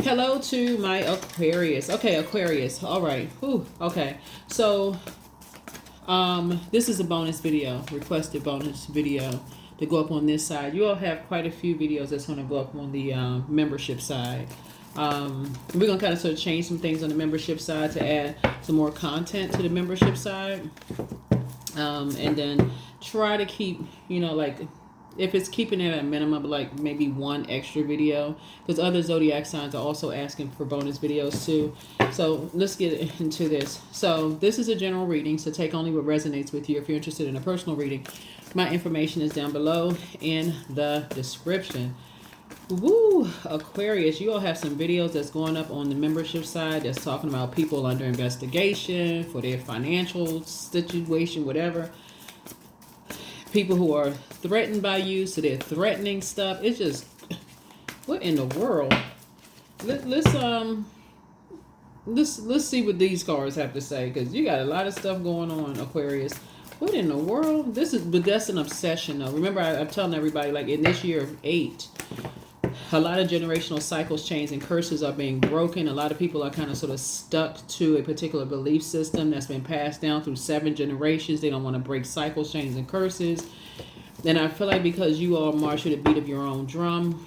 Hello to my Aquarius. Okay, Aquarius. All right. Whew. Okay. So, this is a bonus video, requested bonus video to go up on this side. You all have quite a few videos that's going to go up on the membership side. We're going to kind of sort of change some things on the membership side to add some more content to the membership side. And then try to keep, like, if it's keeping it at a minimum, like maybe one extra video, because other zodiac signs are also asking for bonus videos too. So let's get into this. So this is a general reading, so take only what resonates with you. If you're interested in a personal reading, my information is down below in the description. Woo, Aquarius, you all have some videos that's going up on the membership side that's talking about people under investigation for their financial situation, whatever. People who are threatened by you, so they're threatening stuff. It's just, what in the world? Let's see what these cards have to say, because you got a lot of stuff going on, Aquarius. What in the world? But that's an obsession, though. Remember, I'm telling everybody, like in this year of 8, a lot of generational cycles, chains, and curses are being broken. A lot of people are kind of sort of stuck to a particular belief system that's been passed down through 7 generations. They don't want to break cycles, chains, and curses. And I feel like because you all march to the beat of your own drum,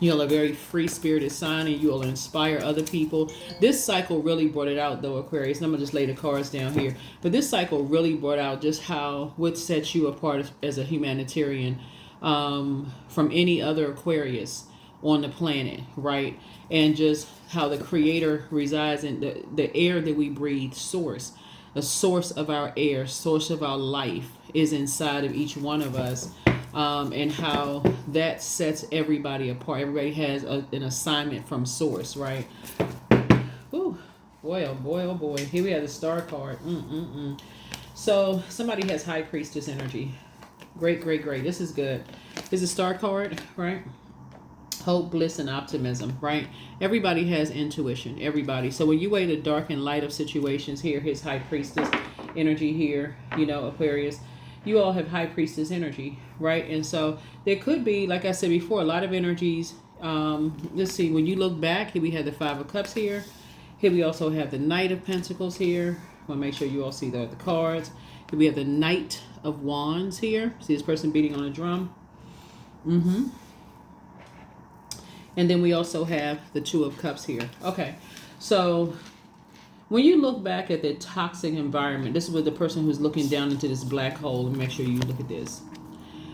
you all are a very free-spirited sign, and you all inspire other people. This cycle really brought it out, though, Aquarius. And I'm going to just lay the cards down here. But this cycle really brought out just what sets you apart as a humanitarian from any other Aquarius on the planet, right? And just how the Creator resides in the air that we breathe, source. The source of our air, source of our life is inside of each one of us. And how that sets everybody apart. Everybody has an assignment from source, right? Ooh, boy, oh boy, oh boy. Here we have the Star card. So somebody has High Priestess energy. Great, great, great. This is good. This is a Star card, right? Hope, bliss, and optimism, right? Everybody has intuition. Everybody. So when you weigh the dark and light of situations, here's High Priestess energy here, Aquarius. You all have High Priestess energy, right? And so there could be, like I said before, a lot of energies. Let's see, when you look back, here we have the 5 of Cups here. Here we also have the Knight of Pentacles here. I want to make sure you all see the cards. Here we have the Knight of Wands here. See this person beating on a drum? And then we also have the 2 of Cups here. Okay, so when you look back at the toxic environment, this is with the person who's looking down into this black hole. And make sure you look at this.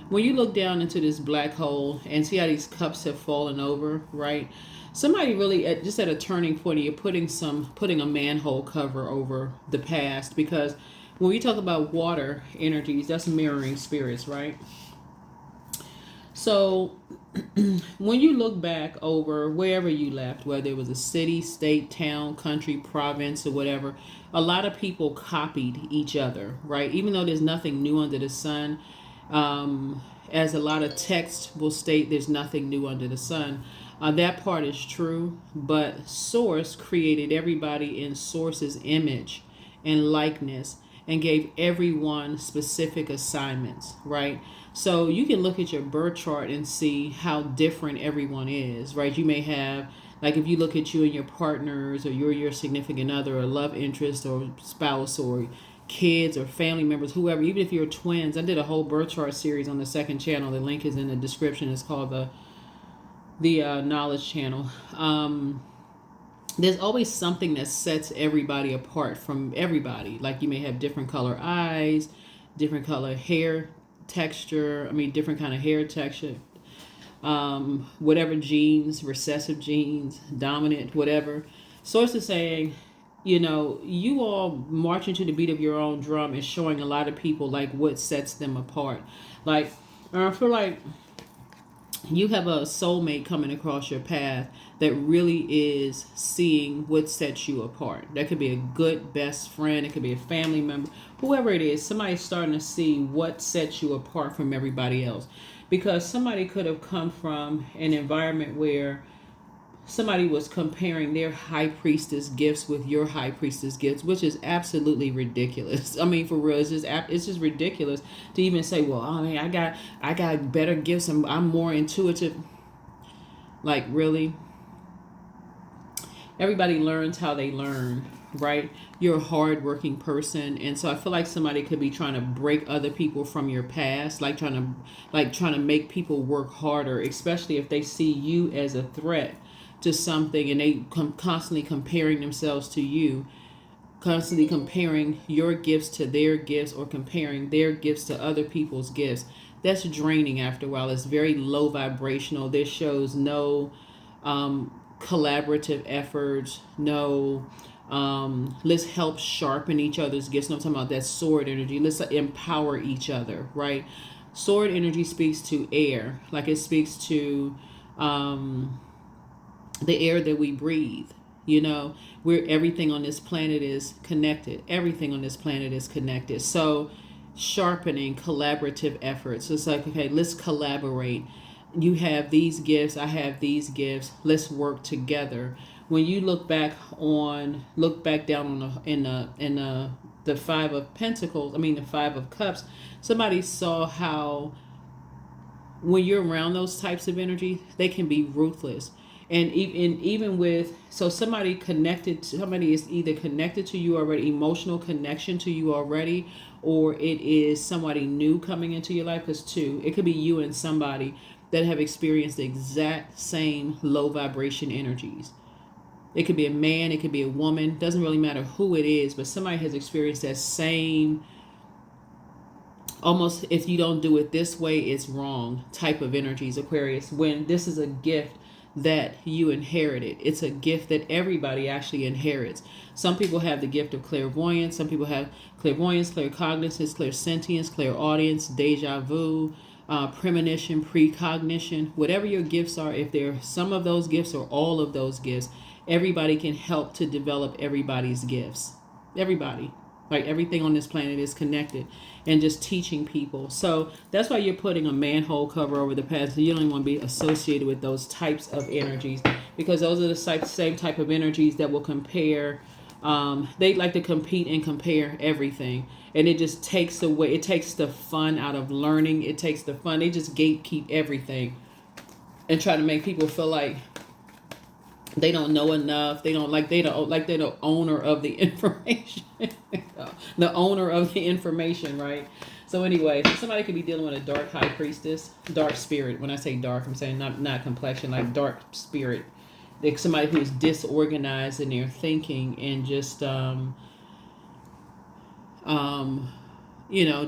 When you look down into this black hole and see how these cups have fallen over, right? Somebody really, just at a turning point, you're putting a manhole cover over the past, because when we talk about water energies, that's mirroring spirits, right? So when you look back over wherever you left, whether it was a city, state, town, country, province, or whatever, a lot of people copied each other, right? Even though there's nothing new under the sun, as a lot of text will state, there's nothing new under the sun. That part is true, but Source created everybody in Source's image and likeness and gave everyone specific assignments, right? So you can look at your birth chart and see how different everyone is, right? You may have, like if you look at you and your partners, or you're your significant other or love interest or spouse or kids or family members, whoever, even if you're twins. I did a whole birth chart series on the 2nd channel. The link is in the description. It's called the Knowledge Channel. There's always something that sets everybody apart from everybody. Like you may have different color eyes, different color hair texture, different kind of hair texture, whatever genes, recessive genes, dominant, whatever. Source is saying, you all marching to the beat of your own drum is showing a lot of people like what sets them apart. Like, I feel like you have a soulmate coming across your path that really is seeing what sets you apart. That could be a good best friend. It could be a family member. Whoever it is, somebody's starting to see what sets you apart from everybody else. Because somebody could have come from an environment where somebody was comparing their High Priestess gifts with your High Priestess gifts, which is absolutely ridiculous. For real, it's just ridiculous to even say, well, I got better gifts and I'm more intuitive. Like, really? everybody learns how they learn, right? You're a hardworking person, and so I feel like somebody could be trying to break other people from your past, like trying to make people work harder, especially if they see you as a threat to something, and they constantly comparing themselves to you, constantly comparing your gifts to their gifts, or comparing their gifts to other people's gifts. That's draining after a while. It's very low vibrational. This shows no collaborative efforts, no let's help sharpen each other's gifts. No, I'm talking about that sword energy. Let's empower each other, right? Sword energy speaks to air, like it speaks to the air that we breathe. You know, where everything on this planet is connected. Everything on this planet is connected. So sharpening collaborative efforts. It's like, okay, let's collaborate. You have these gifts, I have these gifts. Let's work together. When you look back down on the Five of Pentacles, the Five of Cups, somebody saw how when you're around those types of energy, they can be ruthless. And even with, so somebody is either connected to you already, emotional connection to you already, or it is somebody new coming into your life. Because it could be you and somebody that have experienced the exact same low vibration energies. It could be a man, it could be a woman, doesn't really matter who it is, but somebody has experienced that same, almost, if you don't do it this way, it's wrong type of energies, Aquarius, when this is a gift that you inherited. It's a gift that everybody actually inherits. Some people have the gift of clairvoyance. Some people have clairvoyance, claircognizance, clairsentience, clairaudience, deja vu, premonition, precognition. Whatever your gifts are, if there are some of those gifts or all of those gifts, everybody can help to develop everybody's gifts. Everybody. Like everything on this planet is connected, and just teaching people. So that's why you're putting a manhole cover over the past. You don't even want to be associated with those types of energies, because those are the same type of energies that will compare. They like to compete and compare everything. And it just takes away, it takes the fun out of learning. It takes the fun. They just gatekeep everything and try to make people feel like they don't know enough. They're the owner of the information. The owner of the information, right? So anyway, somebody could be dealing with a dark high priestess, dark spirit. When I say dark, I'm saying not complexion, like dark spirit. Like somebody who's disorganized in their thinking and just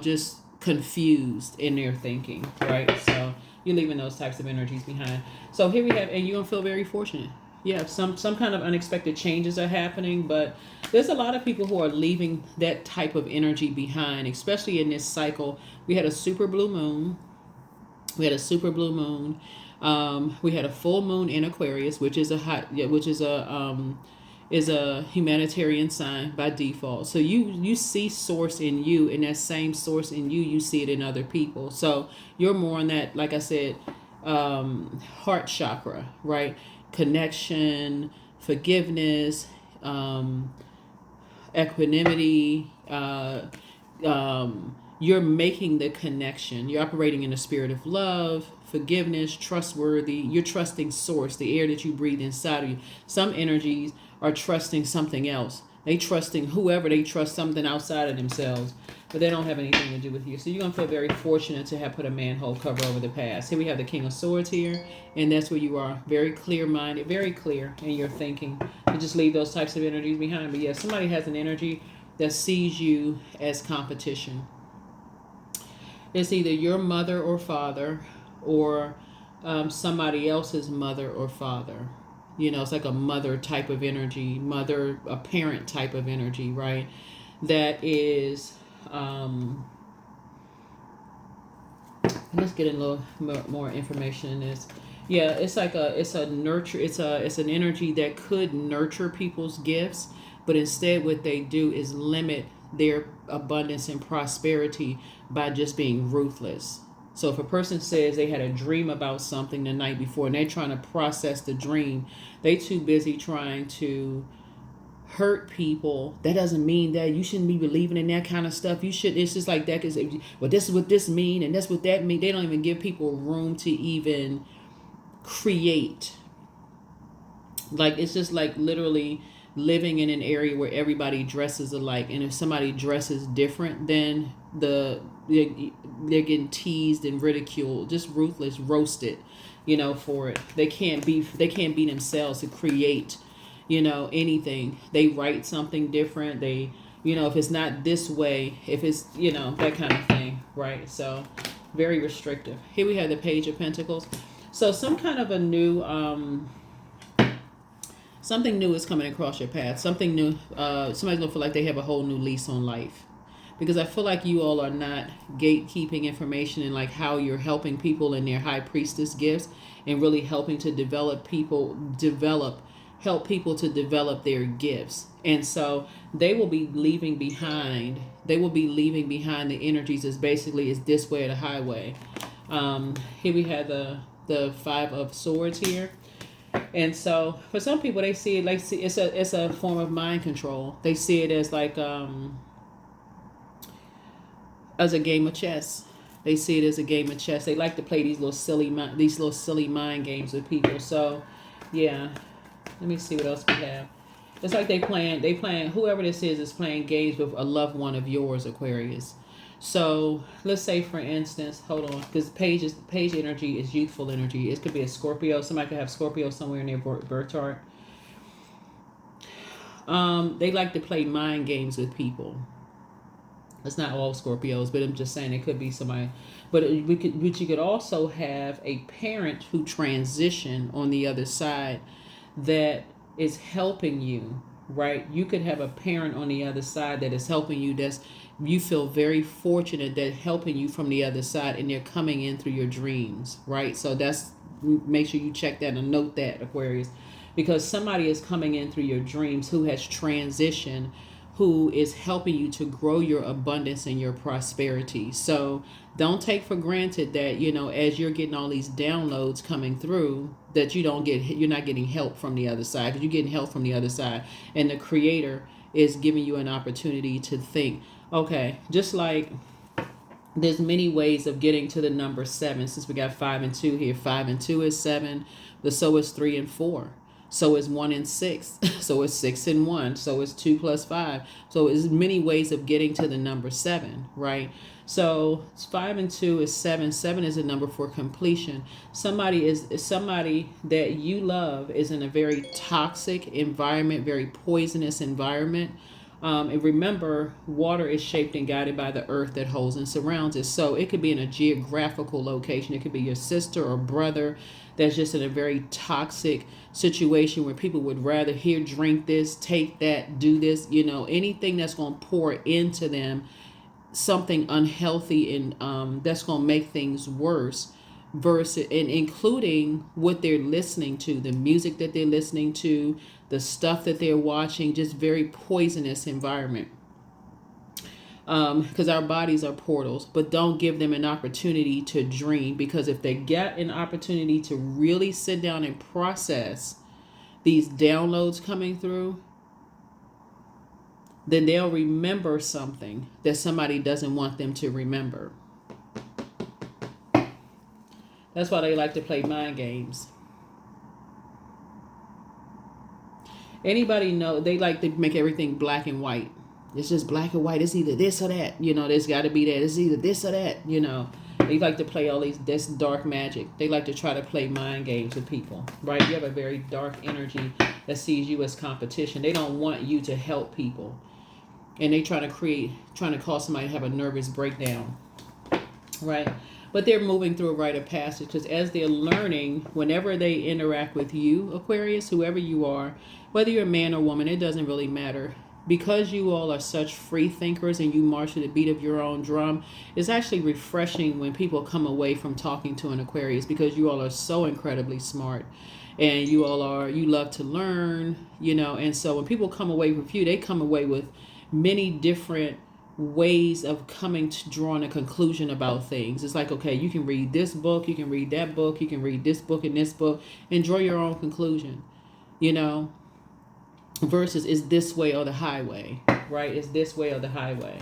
just confused in their thinking, right? So you're leaving those types of energies behind. So here we have, and you're gonna feel very fortunate. Yeah, some kind of unexpected changes are happening, but there's a lot of people who are leaving that type of energy behind, especially in this cycle. We had a super blue moon. We had a full moon in Aquarius, which is a humanitarian sign by default. So you see source in you, and that same source in you see it in other people. So you're more on that, like I said, heart chakra, right? Connection, forgiveness, equanimity. You're making the connection. You're operating in a spirit of love, forgiveness, trustworthy. You're trusting source, the air that you breathe inside of you. Some energies are trusting something else. They trusting whoever, they trust something outside of themselves, but they don't have anything to do with you. So you're going to feel very fortunate to have put a manhole cover over the past. Here we have the King of Swords here, and that's where you are. Very clear-minded, very clear in your thinking. You just leave those types of energies behind. But yeah, somebody has an energy that sees you as competition. It's either your mother or father, or somebody else's mother or father. It's like a mother type of energy, a parent type of energy, right? That is, let's get a little more information in this. Yeah, it's an energy that could nurture people's gifts, but instead what they do is limit their abundance and prosperity by just being ruthless. So if a person says they had a dream about something the night before and they're trying to process the dream, they too busy trying to hurt people. That doesn't mean that you shouldn't be believing in that kind of stuff. You should. It's just like that, because this is what this mean and that's what that mean. They don't even give people room to even create Like, it's just like literally living in an area where everybody dresses alike, and if somebody dresses different, then they're getting teased and ridiculed, just ruthless, roasted, for it. They can't be themselves to create, anything. They write something different. They, if it's not this way, if it's, that kind of thing, right? So very restrictive. Here we have the Page of Pentacles. So some kind of a new something new is coming across your path. Something new. Somebody's gonna feel like they have a whole new lease on life, because I feel like you all are not gatekeeping information and like how you're helping people in their high priestess gifts, and really helping to help people to develop their gifts. And so they will be leaving behind. They will be leaving behind the energies as basically is this way or the highway. Here we have the Five of Swords here. And so for some people, they see it like it's a form of mind control. They see it as like as a game of chess. They see it as a game of chess. They like to play these little silly mind games with people. So yeah, let me see what else we have. It's like they playing whoever this is playing games with a loved one of yours, Aquarius. So let's say, for instance, hold on, because page energy is youthful energy. It could be a Scorpio. Somebody could have Scorpio somewhere in their birth chart. They like to play mind games with people. It's not all Scorpios, but I'm just saying it could be somebody. But you could also have a parent who transition on the other side that is helping you, right? You could have a parent on the other side that is helping you. You feel very fortunate that helping you from the other side, and they're coming in through your dreams, right? So make sure you check that and note that, Aquarius, because somebody is coming in through your dreams who has transitioned, who is helping you to grow your abundance and your prosperity. So don't take for granted that, as you're getting all these downloads coming through, that you're not getting help from the other side, because you're getting help from the other side. And the Creator is giving you an opportunity to think, okay, just like there's many ways of getting to the number 7, since we got 5 and 2 here. 5 and 2 is 7, but so is 3 and 4. So is 1 and 6. So is 6 and 1. So is 2 plus 5. So it's many ways of getting to the number 7, right? So 5 and 2 is 7. 7 is a number for completion. Somebody that you love is in a very toxic environment, very poisonous environment. And remember, water is shaped and guided by the earth that holds and surrounds it. So it could be in a geographical location. It could be your sister or brother that's just in a very toxic situation where people would rather drink this, take that, do this, anything that's going to pour into them something unhealthy and that's going to make things worse, versus, and including what they're listening to, the music that they're listening to, the stuff that they're watching, just very poisonous environment. Because our bodies are portals, but don't give them an opportunity to dream, because if they get an opportunity to really sit down and process these downloads coming through, then they'll remember something that somebody doesn't want them to remember. That's why they like to play mind games. Anybody know they like to make everything black and white. It's just black and white. It's either this or that. There's got to be that. It's either this or that. They like to play all this dark magic. They like to try to play mind games with people, right? You have a very dark energy that sees you as competition. They don't want you to help people. And they trying to cause somebody to have a nervous breakdown, right? But they're moving through a rite of passage, because as they're learning, whenever they interact with you, Aquarius, whoever you are, whether you're a man or woman, it doesn't really matter. Because you all are such free thinkers and you march to the beat of your own drum, it's actually refreshing when people come away from talking to an Aquarius, because you all are so incredibly smart. And you love to learn, and so when people come away with you, they come away with many different ways of drawing a conclusion about things. It's like, okay, you can read this book, you can read that book, you can read this book and this book, and draw your own conclusion, versus is this way or the highway, right? Is this way or the highway.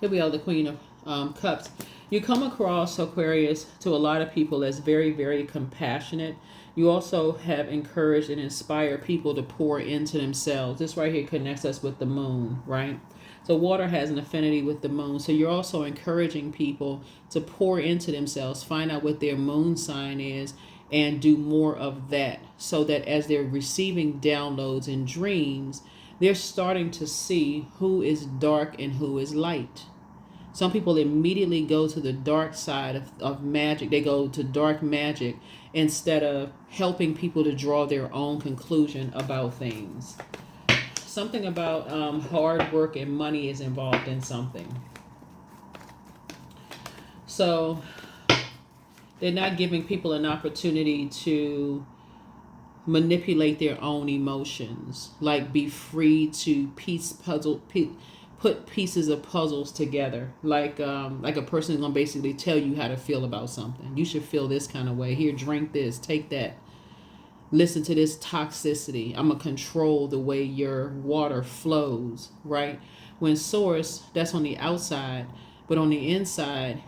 Here we are, the Queen of Cups. You come across, Aquarius, to a lot of people as very, very compassionate. You also have encouraged and inspired people to pour into themselves. This right here connects us with the moon, right? So water has an affinity with the moon. So you're also encouraging people to pour into themselves, find out what their moon sign is, and do more of that, so that as they're receiving downloads and dreams, they're starting to see who is dark and who is light. Some people immediately go to the dark side of magic. They go to dark magic instead of helping people to draw their own conclusion about things. Something about hard work and money is involved in something. So they're not giving people an opportunity to manipulate their own emotions, like be free to put pieces of puzzles together, like a person is gonna basically tell you how to feel about something. You should feel this kind of way. Here, drink this, take that. Listen to this toxicity. I'm gonna control the way your water flows, right? When source, that's on the outside, but on the inside,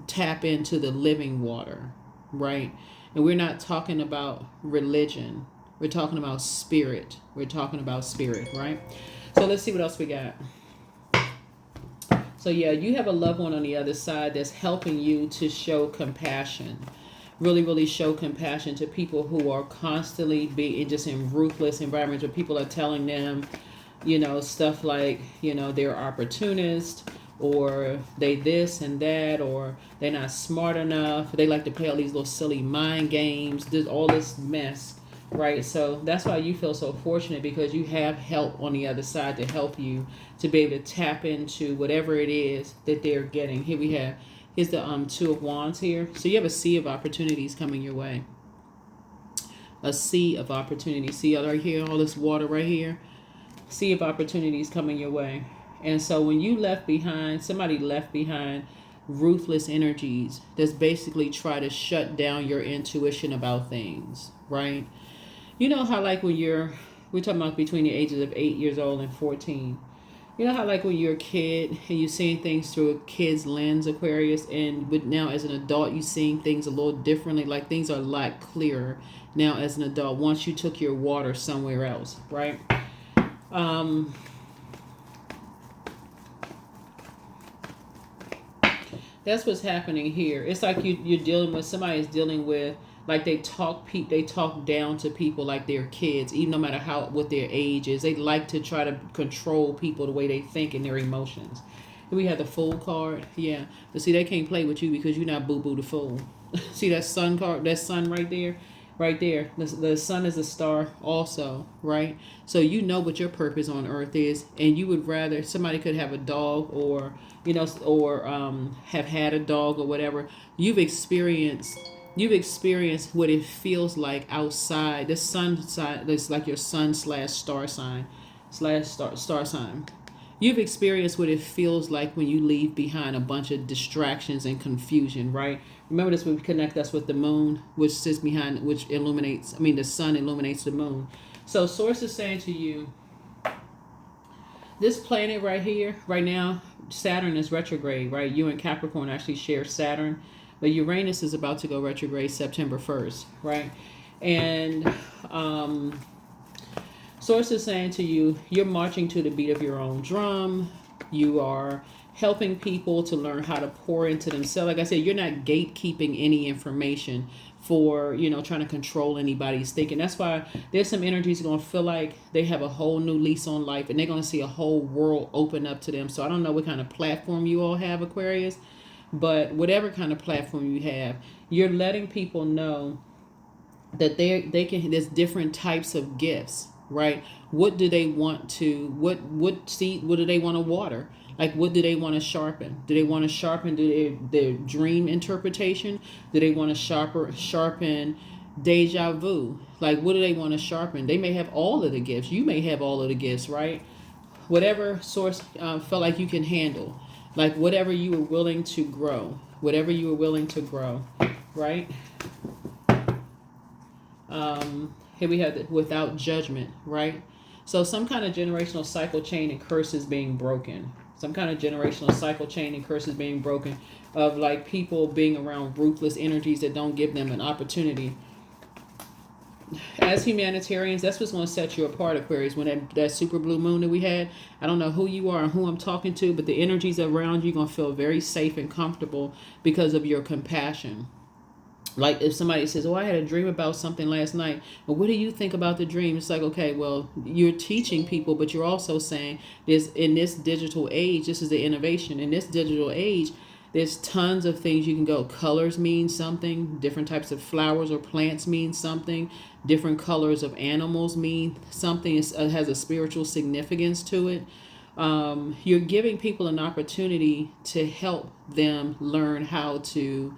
tap into the living water, right? And we're not talking about religion. We're talking about spirit. We're talking about spirit, right? So let's see what else we got. So yeah, you have a loved one on the other side that's helping you to show compassion. Really, really show compassion to people who are constantly being just in ruthless environments where people are telling them, stuff like, they're opportunists, or they this and that, or they're not smart enough. They like to play all these little silly mind games, there's all this mess, right? So that's why you feel so fortunate, because you have help on the other side to help you to be able to tap into whatever it is that they're getting. Here's the Two of Wands here. So you have a sea of opportunities coming your way. A sea of opportunities. See right here, all this water right here? Sea of opportunities coming your way. And so when somebody left behind ruthless energies that's basically try to shut down your intuition about things, right? You know how like we're talking about between the ages of 8 years old and 14. You know how like when you're a kid and you're seeing things through a kid's lens, Aquarius, but now as an adult you're seeing things a little differently, like things are a lot clearer now as an adult once you took your water somewhere else, right? That's what's happening here. It's like you're dealing with somebody is dealing with, like they talk down to people like they're kids, even no matter what their age is. They like to try to control people the way they think and their emotions. And we have the Fool card, yeah. But see, they can't play with you because you're not boo the fool. See that Sun card, that Sun right there. Right there, the sun is a star also, right? So you know what your purpose on earth is, and you would rather somebody could have a dog, or have had a dog or whatever. You've experienced what it feels like outside the sun side. That's like your sun / star sign star sign. You've experienced what it feels like when you leave behind a bunch of distractions and confusion, right? Remember this would connect us with the moon, which sits behind, the sun illuminates the moon. So source is saying to you, this planet right here, right now, Saturn is retrograde, right? You and Capricorn actually share Saturn, but Uranus is about to go retrograde September 1st, right? And source is saying to you, you're marching to the beat of your own drum. You are helping people to learn how to pour into themselves. Like I said, you're not gatekeeping any information for, trying to control anybody's thinking. That's why there's some energies going to feel like they have a whole new lease on life and they're going to see a whole world open up to them. So I don't know what kind of platform you all have, Aquarius, but whatever kind of platform you have, you're letting people know that there's different types of gifts, right? What do they want to, what do they want to water? Like, what do they want to sharpen? Do they want to sharpen their dream interpretation? Do they want to sharpen deja vu? Like, what do they want to sharpen? They may have all of the gifts. You may have all of the gifts, right? Whatever source felt like you can handle. Like, whatever you were willing to grow. Whatever you were willing to grow, right? Here we have without judgment, right? So some kind of generational cycle chain and curse is being broken. some kind of generational cycle chain and curses being broken, of like people being around ruthless energies that don't give them an opportunity. As humanitarians, that's what's going to set you apart, Aquarius. When that super blue moon that we had, I don't know who you are and who I'm talking to, but the energies around you are going to feel very safe and comfortable because of your compassion. Like if somebody says, oh, I had a dream about something last night, well, what do you think about the dream? It's like, okay, well, you're teaching people, but you're also saying this in this digital age, this is the innovation. In this digital age, there's tons of things you can go. Colors mean something. Different types of flowers or plants mean something. Different colors of animals mean something. It has a spiritual significance to it. You're giving people an opportunity to help them learn how to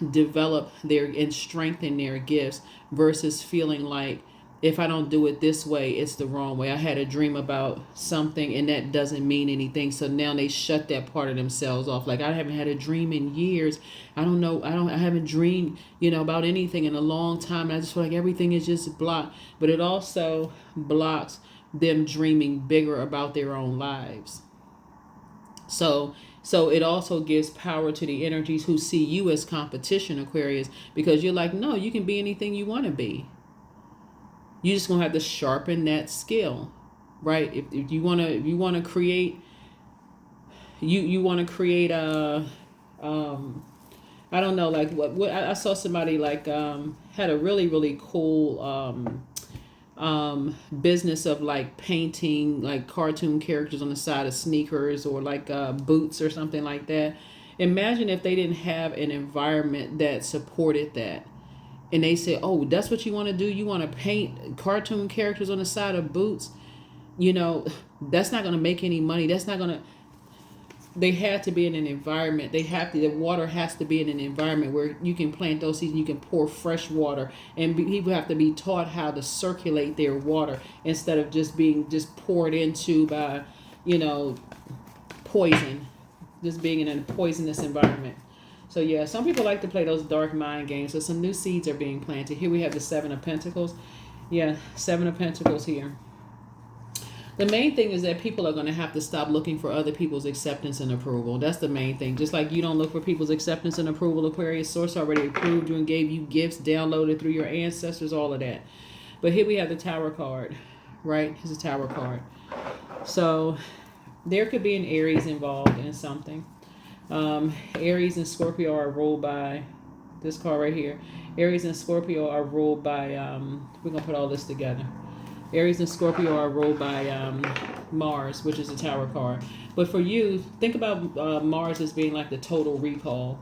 develop their and strengthen their gifts versus feeling like, if I don't do it this way, it's the wrong way. I had a dream about something and that doesn't mean anything. So now they shut that part of themselves off. Like, I haven't had a dream in years. I don't know. I haven't dreamed, about anything in a long time. And I just feel like everything is just blocked. But it also blocks them dreaming bigger about their own lives. So it also gives power to the energies who see you as competition, Aquarius, because you're like, no, you can be anything you want to be. You just gonna have to sharpen that skill, right? If you wanna create, you wanna create a, I don't know, like what I saw somebody like had a really cool business of like painting like cartoon characters on the side of sneakers or like boots or something like that. Imagine if they didn't have an environment that supported that. And they say, oh, that's what you want to do? You want to paint cartoon characters on the side of boots? That's not going to make any money. That's not going to... They have to be in an environment. The water has to be in an environment where you can plant those seeds and you can pour fresh water. And people have to be taught how to circulate their water instead of just being poured into by, poison. Just being in a poisonous environment. So yeah, some people like to play those dark mind games. So some new seeds are being planted. Here we have the Seven of Pentacles. Yeah, Seven of Pentacles here. The main thing is that people are going to have to stop looking for other people's acceptance and approval. That's the main thing. Just like you don't look for people's acceptance and approval, Aquarius. Source already approved you and gave you gifts downloaded through your ancestors, all of that. But here we have the Tower card, right? Here's a Tower card. So there could be an Aries involved in something. Aries and Scorpio are ruled by this card right here. Aries and Scorpio are ruled by, we're going to put all this together. Aries and Scorpio are ruled by Mars, which is a Tower card. But for you, think about Mars as being like the total recall.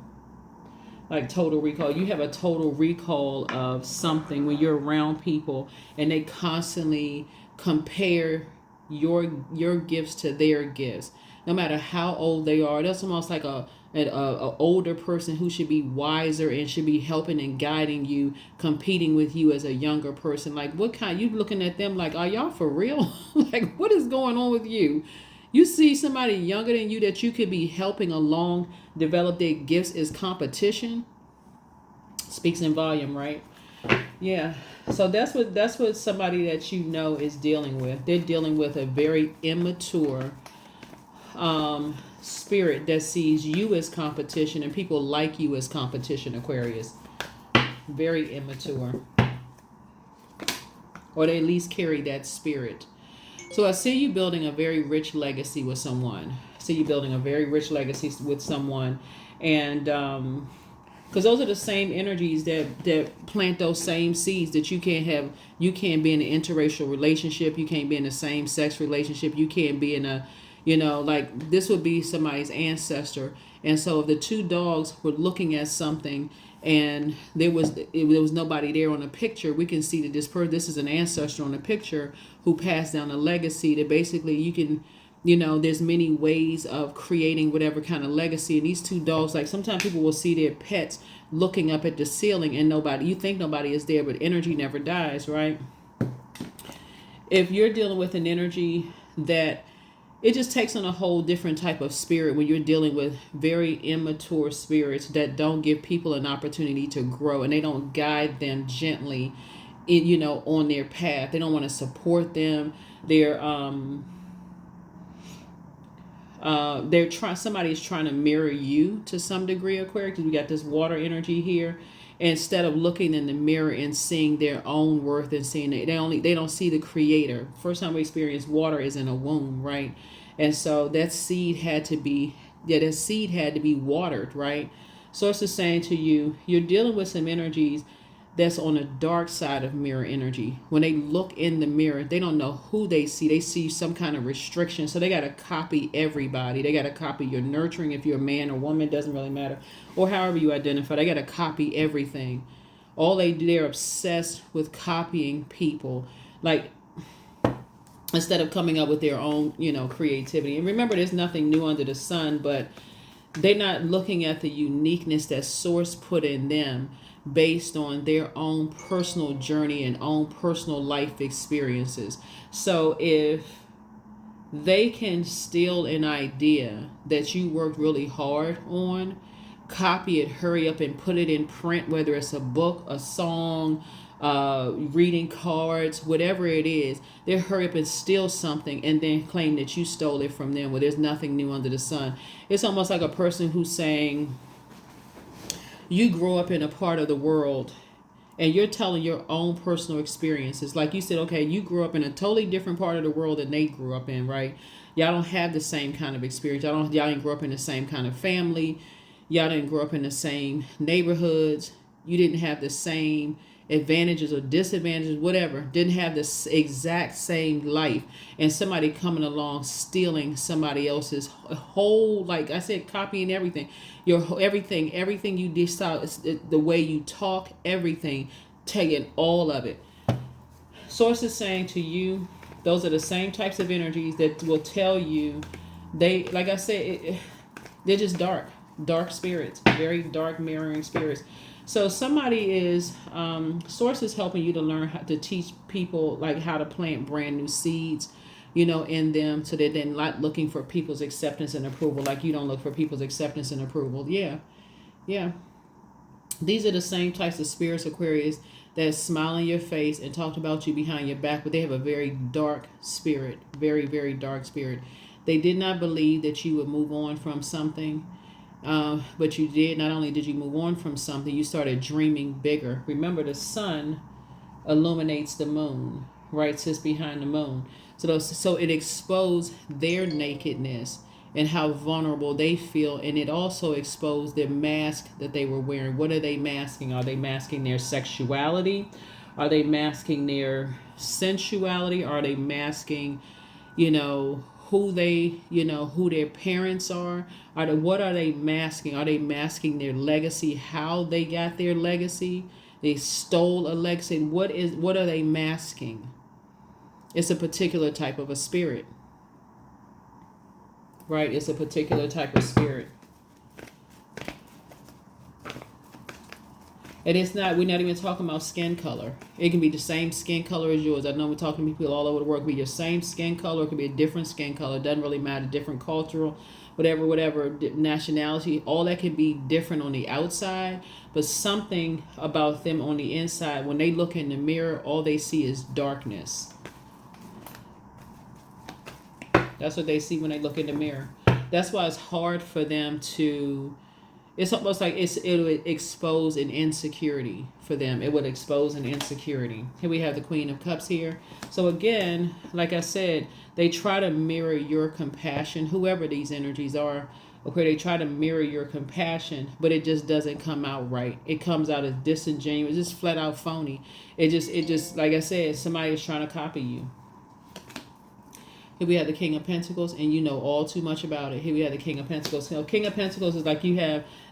Like total recall. You have a total recall of something when you're around people and they constantly compare your gifts to their gifts. No matter how old they are, that's almost like a older person who should be wiser and should be helping and guiding you, competing with you as a younger person. Like, what kind? You looking at them like, are y'all for real? Like, what is going on with you? You see somebody younger than you that you could be helping along develop their gifts as competition. Speaks in volume, right? Yeah. So that's what somebody that is dealing with. They're dealing with a very immature spirit that sees you as competition and people like you as competition, Aquarius. Very immature. Or they at least carry that spirit. So I see you building a very rich legacy with someone. I see you building a very rich legacy with someone. And because those are the same energies that plant those same seeds that you can't be in an interracial relationship. You can't be in a same sex relationship. You can't be in a, like this would be somebody's ancestor. And so if the two dogs were looking at something and there was nobody there on the picture, we can see that this is an ancestor on the picture who passed down a legacy that basically you can, there's many ways of creating whatever kind of legacy. And these two dogs, like sometimes people will see their pets looking up at the ceiling and you think nobody is there, but energy never dies, right? If you're dealing with an energy that it just takes on a whole different type of spirit when you're dealing with very immature spirits that don't give people an opportunity to grow and they don't guide them gently, on their path. They don't want to support them. They're somebody's trying to mirror you to some degree, Aquarius, because we got this water energy here. Instead of looking in the mirror and seeing their own worth and seeing it, they don't see the creator. First time we experience water is in a womb, right? And so that seed had to be watered, right? So it's just saying to you, you're dealing with some energies that's on the dark side of mirror energy. When they look in the mirror, they don't know who they see. They see some kind of restriction. So they got to copy everybody. They got to copy your nurturing. If you're a man or woman, doesn't really matter. Or however you identify, they got to copy everything. They're obsessed with copying people. Like, instead of coming up with their own, creativity. And remember, there's nothing new under the sun, but they're not looking at the uniqueness that Source put in them based on their own personal journey and own personal life experiences. So if they can steal an idea that you worked really hard on, copy it, hurry up and put it in print, whether it's a book, a song, reading cards, whatever it is, they hurry up and steal something and then claim that you stole it from them. Well, there's nothing new under the sun. It's almost like a person who's saying, you grow up in a part of the world and you're telling your own personal experiences. Like you said, okay, you grew up in a totally different part of the world than they grew up in, right? Y'all don't have the same kind of experience. Y'all didn't grow up in the same kind of family. Y'all didn't grow up in the same neighborhoods. You didn't have the same advantages or disadvantages, whatever. Didn't have this exact same life. And somebody coming along stealing somebody else's whole, like I said, copying everything. Everything you decide, the way you talk, everything, taking all of it. Source is saying to you, those are the same types of energies that will tell you, like I said, they're just dark spirits, very dark mirroring spirits. So somebody is, Source is helping you to learn how to teach people like how to plant brand new seeds, in them, so that they're not looking for people's acceptance and approval. Like you don't look for people's acceptance and approval. Yeah. These are the same types of spirits, Aquarius, that smile in your face and talk about you behind your back, but they have a very dark spirit, very, very dark spirit. They did not believe that you would move on from something. But you did. Not only did you move on from something, you started dreaming bigger. Remember, the sun illuminates the moon, right? Sits behind the moon. So it exposed their nakedness and how vulnerable they feel. And it also exposed their mask that they were wearing. What are they masking? Are they masking their sexuality? Are they masking their sensuality? Are they masking, who their parents are? What are they masking? Are they masking their legacy? How they got their legacy? They stole a legacy. What are they masking? It's a particular type of a spirit, right? It's a particular type of spirit. And we're not even talking about skin color. It can be the same skin color as yours. I know we're talking to people all over the world. It can be your same skin color. It can be a different skin color. It doesn't really matter. Different cultural, whatever, nationality. All that can be different on the outside. But something about them on the inside, when they look in the mirror, all they see is darkness. That's what they see when they look in the mirror. That's why it's hard for them to... It's almost like it would expose an insecurity for them. It would expose an insecurity. Here we have the Queen of Cups here. So again, like I said, they try to mirror your compassion, whoever these energies are. Okay, they try to mirror your compassion, but it just doesn't come out right. It comes out as disingenuous, just flat out phony. It just like I said, somebody is trying to copy you. Here we have the King of Pentacles, and you know all too much about it. Here we have the King of Pentacles. King of Pentacles is like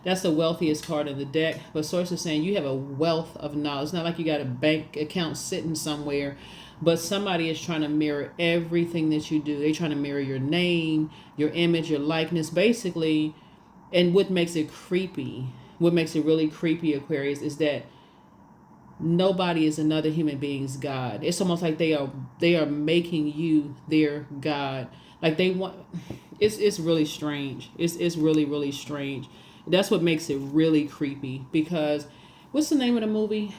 that's the wealthiest card in the deck. But Source is saying you have a wealth of knowledge. It's not like you got a bank account sitting somewhere, but somebody is trying to mirror everything that you do. They're trying to mirror your name, your image, your likeness, basically. And what makes it creepy, what makes it really creepy, Aquarius, is that nobody is another human being's God. It's almost like they are making you their God. Like they want. It's really strange. It's really, really strange. That's what makes it really creepy. Because what's the name of the movie?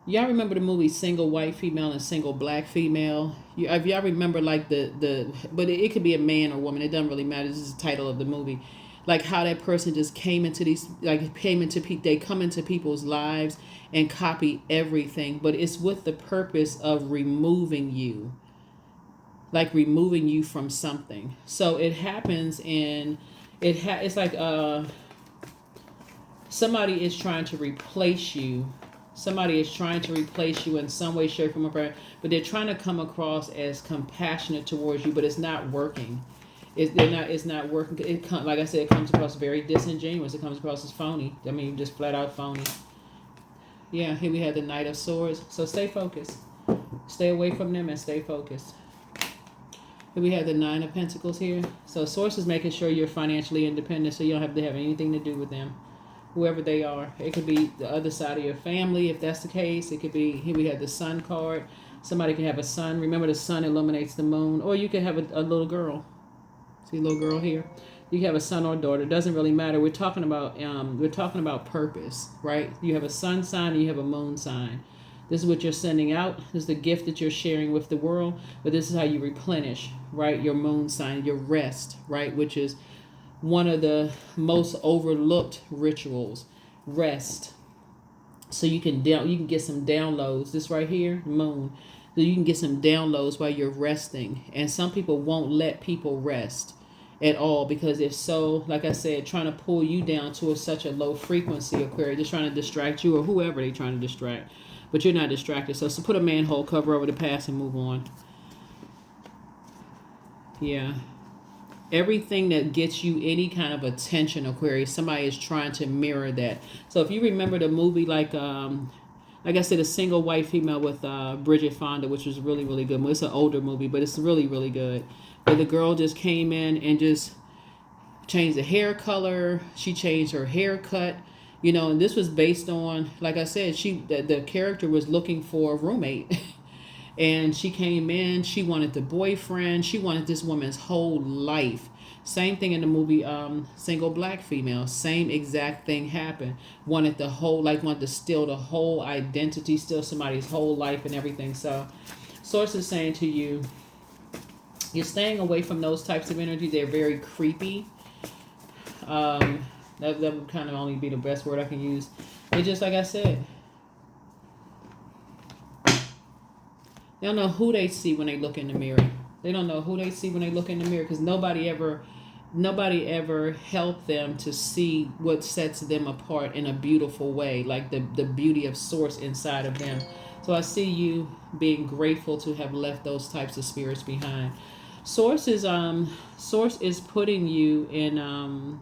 Y'all remember the movie Single White Female and Single Black Female? If y'all remember, like but it could be a man or woman. It doesn't really matter. This is the title of the movie. Like how that person just came into these, like they come into people's lives and copy everything, but it's with the purpose of removing you, like removing you from something. So it happens in, it's like somebody is trying to replace you. Somebody is trying to replace you in some way, shape, or form, but they're trying to come across as compassionate towards you, but it's not working. It's not working. Like I said, it comes across very disingenuous. It comes across as phony. I mean, just flat out phony. Yeah, here we have the Knight of Swords. So stay focused. Stay away from them and stay focused. Here we have the Nine of Pentacles here. So Source is making sure you're financially independent, so you don't have to have anything to do with them, whoever they are. It could be the other side of your family, if that's the case. It could be, here we have the Sun card. Somebody can have a son. Remember, the sun illuminates the moon. Or you could have a little girl. See a little girl here? You can have a son or daughter. It doesn't really matter. We're talking about purpose, right? You have a sun sign and you have a moon sign. This is what you're sending out. This is the gift that you're sharing with the world. But this is how you replenish, right? Your moon sign, your rest, right? Which is one of the most overlooked rituals. Rest. So you can get some downloads. This right here, moon. So you can get some downloads while you're resting. And some people won't let people rest at all because they're so, like I said, trying to pull you down to such a low frequency, Aquarius. They're trying to distract you or whoever they're trying to distract. But you're not distracted. So put a manhole cover over the past and move on. Yeah. Everything that gets you any kind of attention, Aquarius, somebody is trying to mirror that. So if you remember the movie, like I said, A Single White Female with Bridget Fonda, which was really, really good. It's an older movie, but it's really, really good. But the girl just came in and just changed the hair color. She changed her haircut, and this was based on, like I said, the character was looking for a roommate. And she came in, she wanted the boyfriend, she wanted this woman's whole life. Same thing in the movie Single Black Female. Same exact thing happened. Wanted to steal the whole identity, steal somebody's whole life and everything. So Source is saying to you, you're staying away from those types of energy. They're very creepy. That would kind of only be the best word I can use. It's just like I said. They don't know who they see when they look in the mirror. They don't know who they see when they look in the mirror because nobody ever helped them to see what sets them apart in a beautiful way, like the beauty of Source inside of them. So I see you being grateful to have left those types of spirits behind. Source is putting you in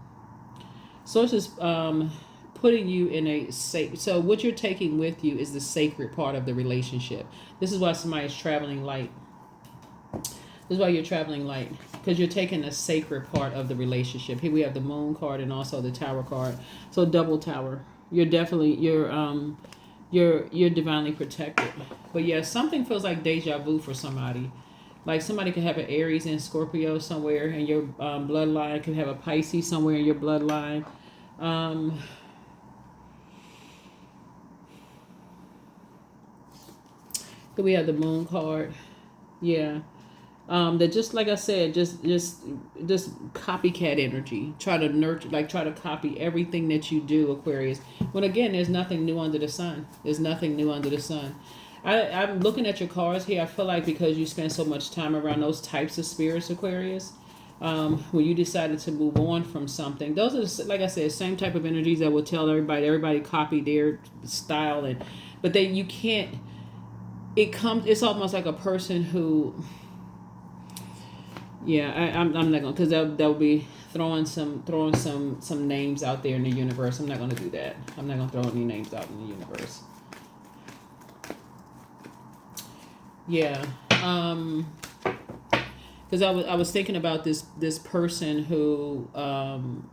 putting you in a safe. So what you're taking with you is the sacred part of the relationship. This is why somebody is traveling light. This is why you're traveling light, because you're taking the sacred part of the relationship. Here we have the Moon card and also the Tower card. So double Tower. You're divinely protected. But yeah, something feels like deja vu for somebody. Like somebody could have an Aries and Scorpio somewhere in your bloodline. Could have a Pisces somewhere in your bloodline. Here we have the Moon card. Yeah. That just like I said, just copycat energy. Try to copy everything that you do, Aquarius. When again, there's nothing new under the sun. There's nothing new under the sun. I'm looking at your cards here. I feel like because you spend so much time around those types of spirits, Aquarius, when you decided to move on from something, those are, like I said, same type of energies that will tell everybody copy their style, but you can't. It's almost like a person who. Yeah, I'm not gonna, because that will be throwing some names out there in the universe. I'm not gonna do that. I'm not gonna throw any names out in the universe. Yeah, because I was thinking about this person who was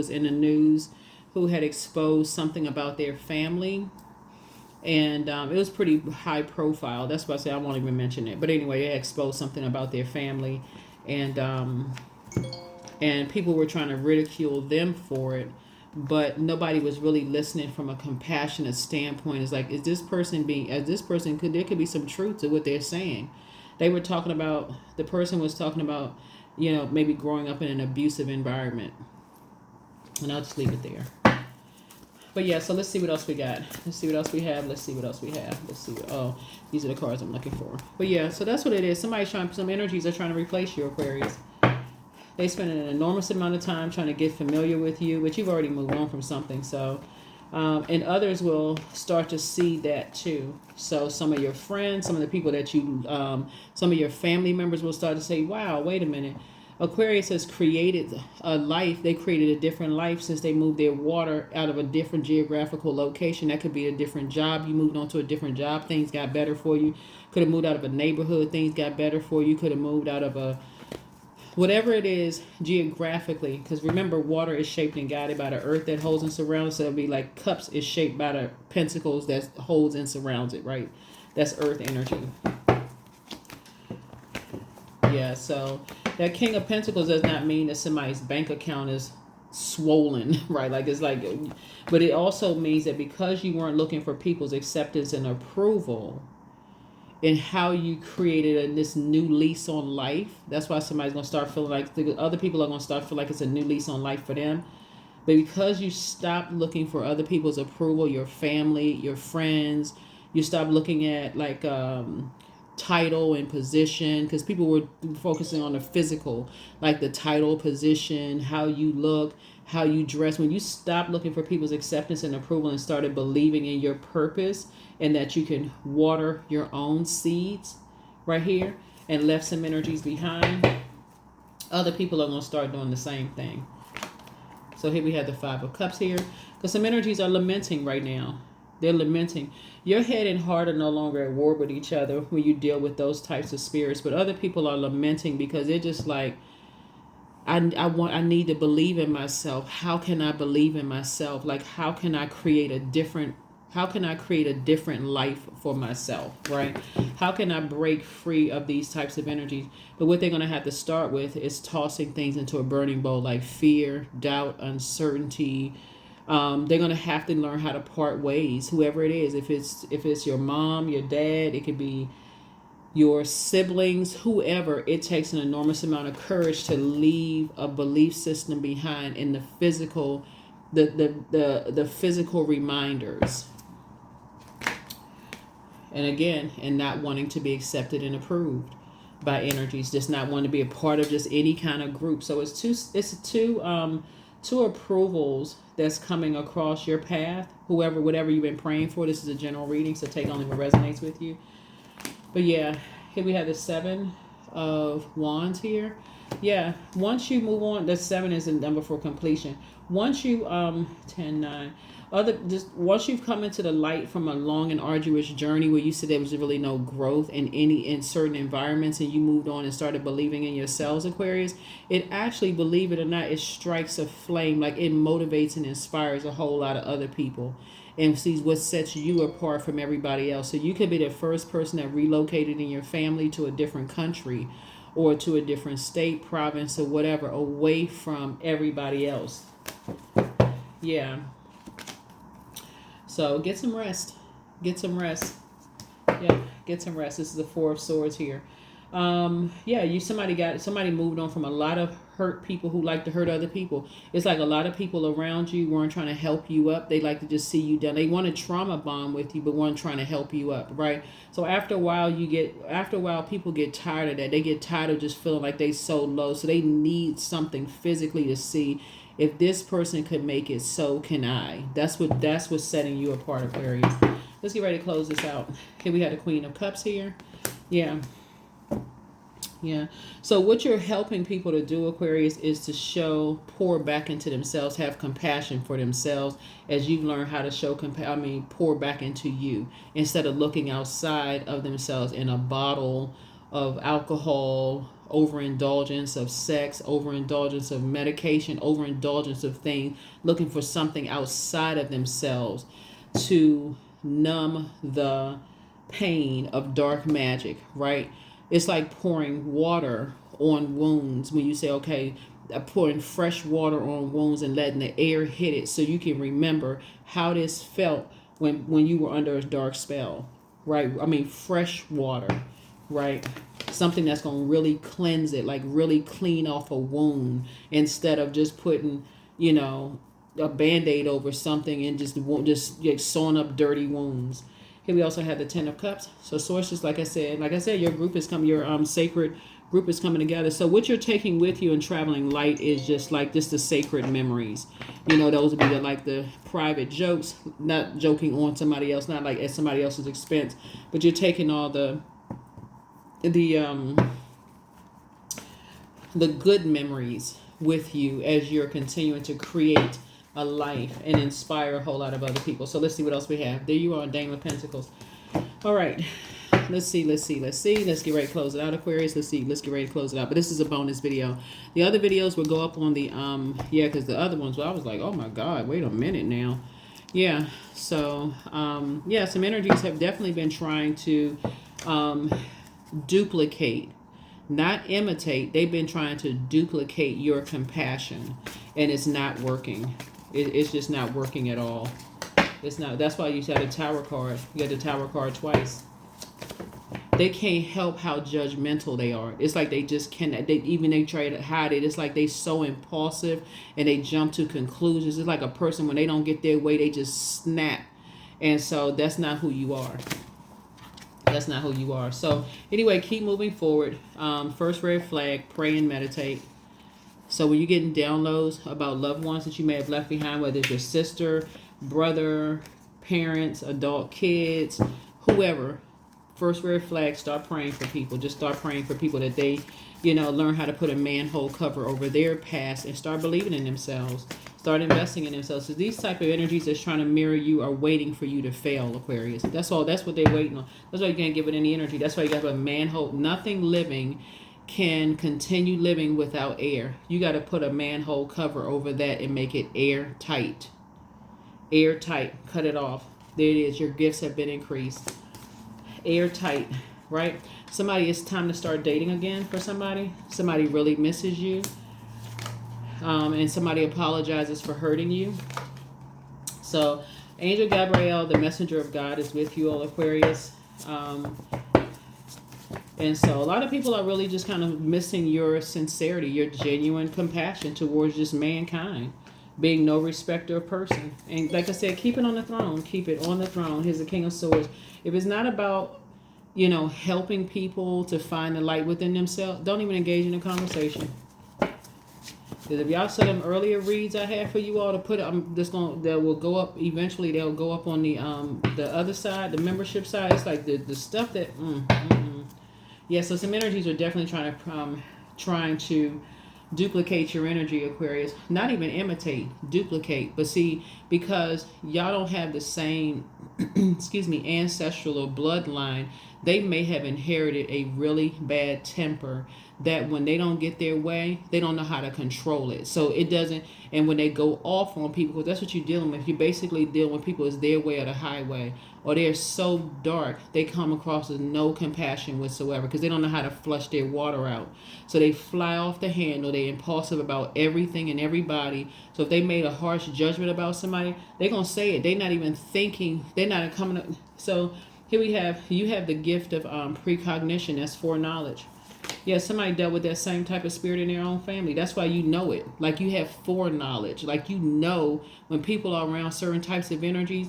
in the news, who had exposed something about their family. And it was pretty high profile. That's why I say I won't even mention it. But anyway, they exposed something about their family, and people were trying to ridicule them for it. but nobody was really listening from a compassionate standpoint. It's like, is this person being, as this person could, there could be some truth to what they're saying. They were talking about, the person was talking about, maybe growing up in an abusive environment. And I'll just leave it there. But yeah, so let's see what else we got. Let's see what else we have. Let's see what else we have. Let's see what, oh, these are the cards I'm looking for. But yeah, so that's what it is. Somebody's trying, some energies are trying to replace you, Aquarius. They spend an enormous amount of time trying to get familiar with you, but you've already moved on from something. So, and others will start to see that too. So some of your friends, some of the people that you, some of your family members will start to say, wow, wait a minute. Aquarius has created a life. They created a different life since they moved their water out of a different geographical location. That could be a different job. You moved on to a different job. Things got better for you. Could have moved out of a neighborhood. Things got better for you. Could have moved out of a, whatever it is geographically. Because remember, water is shaped and guided by the earth that holds and surrounds. So it'll be like cups is shaped by the pentacles that holds and surrounds it, right? That's earth energy. Yeah, so that King of Pentacles does not mean that somebody's bank account is swollen, right? Like it's like, but it also means that because you weren't looking for people's acceptance and approval in how you created this new lease on life, that's why somebody's going to start feeling like, the other people are going to start feeling like it's a new lease on life for them. But because you stopped looking for other people's approval, your family, your friends, you stopped looking at like, title and position, because people were focusing on the physical, like the title, position, how you look, how you dress. When you stop looking for people's acceptance and approval and started believing in your purpose and that you can water your own seeds right here and left some energies behind, other people are going to start doing the same thing. So here we have the Five of Cups here, because some energies are lamenting right now. They're lamenting. Your head and heart are no longer at war with each other when you deal with those types of spirits. But other people are lamenting because they're just like, I need to believe in myself. How can I believe in myself? Like, how can I create a different life for myself, right? How can I break free of these types of energies? But what they're going to have to start with is tossing things into a burning bowl, like fear, doubt, uncertainty. They're going to have to learn how to part ways, whoever it is. If it's your mom, your dad, it could be your siblings, whoever. It takes an enormous amount of courage to leave a belief system behind in the physical, the physical reminders. And again, and not wanting to be accepted and approved by energies, just not wanting to be a part of just any kind of group. So it's two approvals that's coming across your path. Whatever you've been praying for. This is a general reading, so take only what resonates with you. But yeah, here we have the Seven of Wands here. Yeah, once you move on, the 7 is the number for completion. Once you 10, 9. Once you've come into the light from a long and arduous journey where you said there was really no growth in certain environments, and you moved on and started believing in yourselves, Aquarius, it actually, believe it or not, it strikes a flame. Like, it motivates and inspires a whole lot of other people and sees what sets you apart from everybody else. So you could be the first person that relocated in your family to a different country or to a different state, province, or whatever, away from everybody else. Yeah. So get some rest. Get some rest. Yeah, get some rest. This is the Four of Swords here. Somebody moved on from a lot of hurt people who like to hurt other people. It's like a lot of people around you weren't trying to help you up. They like to just see you down. They want to trauma bond with you, but weren't trying to help you up, right? So after a while, people get tired of that. They get tired of just feeling like they so low. So they need something physically to see, if this person could make it, so can I. That's what's setting you apart, Aquarius. Let's get ready to close this out. Here we have the Queen of Cups here. Yeah. So what you're helping people to do, Aquarius, is to pour back into themselves, have compassion for themselves, as you learn how to pour back into you, instead of looking outside of themselves in a bottle of alcohol, overindulgence of sex, overindulgence of medication, overindulgence of things, looking for something outside of themselves to numb the pain of dark magic, right? It's like pouring water on wounds when you say, okay, pouring fresh water on wounds and letting the air hit it so you can remember how this felt when you were under a dark spell, right? I mean, fresh water, right? Something that's going to really cleanse it, like really clean off a wound instead of just putting, you know, a Band-Aid over something and just like, sewing up dirty wounds. Here we also have the Ten of Cups. So sources, like I said, your group is coming, your sacred group is coming together. So what you're taking with you and traveling light is just like this, the sacred memories. You know, those would be the private jokes, not joking on somebody else, not like at somebody else's expense, but you're taking all the good memories with you as you're continuing to create a life and inspire a whole lot of other people. So let's see what else we have. There you are, Dame of Pentacles. All right. Let's see. Let's get ready to close it out, Aquarius. Let's get ready to close it out. But this is a bonus video. The other videos will go up on the, because the other ones, well, I was like, oh my God, wait a minute now. Yeah. So, some energies have definitely been trying to duplicate, not imitate. They've been trying to duplicate your compassion, and it's not working. It's just not working at all. It's not. That's why you had a Tower card. You got the Tower card twice. They can't help how judgmental they are. It's like they just cannot. They try to hide it. It's like they so impulsive and they jump to conclusions. It's like a person, when they don't get their way, they just snap. And so that's not who you are. That's not who you are. So anyway, keep moving forward. First red flag, pray and meditate. So when you're getting downloads about loved ones that you may have left behind, whether it's your sister, brother, parents, adult kids, whoever, first red flag, start praying for people. Just start praying for people that they, learn how to put a manhole cover over their past and start believing in themselves. Start investing in themselves. So these type of energies that's trying to mirror you are waiting for you to fail, Aquarius. That's all. That's what they're waiting on. That's why you can't give it any energy. That's why you got to have a manhole. Nothing living can continue living without air. You got to put a manhole cover over that and make it airtight. Airtight. Cut it off. There it is. Your gifts have been increased. Airtight, right? Somebody, it's time to start dating again for somebody. Somebody really misses you. And somebody apologizes for hurting you. So Angel Gabriel, the messenger of God, is with you all, Aquarius. And so a lot of people are really just kind of missing your sincerity, your genuine compassion towards just mankind, being no respecter of person. And like I said, keep it on the throne. Keep it on the throne. Here's the King of Swords. If it's not about, helping people to find the light within themselves, don't even engage in a conversation. Because if y'all saw them earlier reads I had for you all to put, that will go up eventually. They'll go up on the other side, the membership side. It's like the stuff that. Yeah. So some energies are definitely trying to duplicate your energy, Aquarius. Not even imitate, duplicate. But see, because y'all don't have the same, ancestral or bloodline, they may have inherited a really bad temper that when they don't get their way, they don't know how to control it. So it doesn't, and when they go off on people, because that's what you're dealing with. You're basically dealing with people as their way or the highway, or they're so dark, they come across with no compassion whatsoever because they don't know how to flush their water out. So they fly off the handle, they're impulsive about everything and everybody. So if they made a harsh judgment about somebody, they're going to say it. They're not even thinking, they're not coming up. So here you have the gift of precognition, that's foreknowledge. Yeah, somebody dealt with that same type of spirit in their own family. That's why you know it. Like you have foreknowledge. Like when people are around certain types of energies,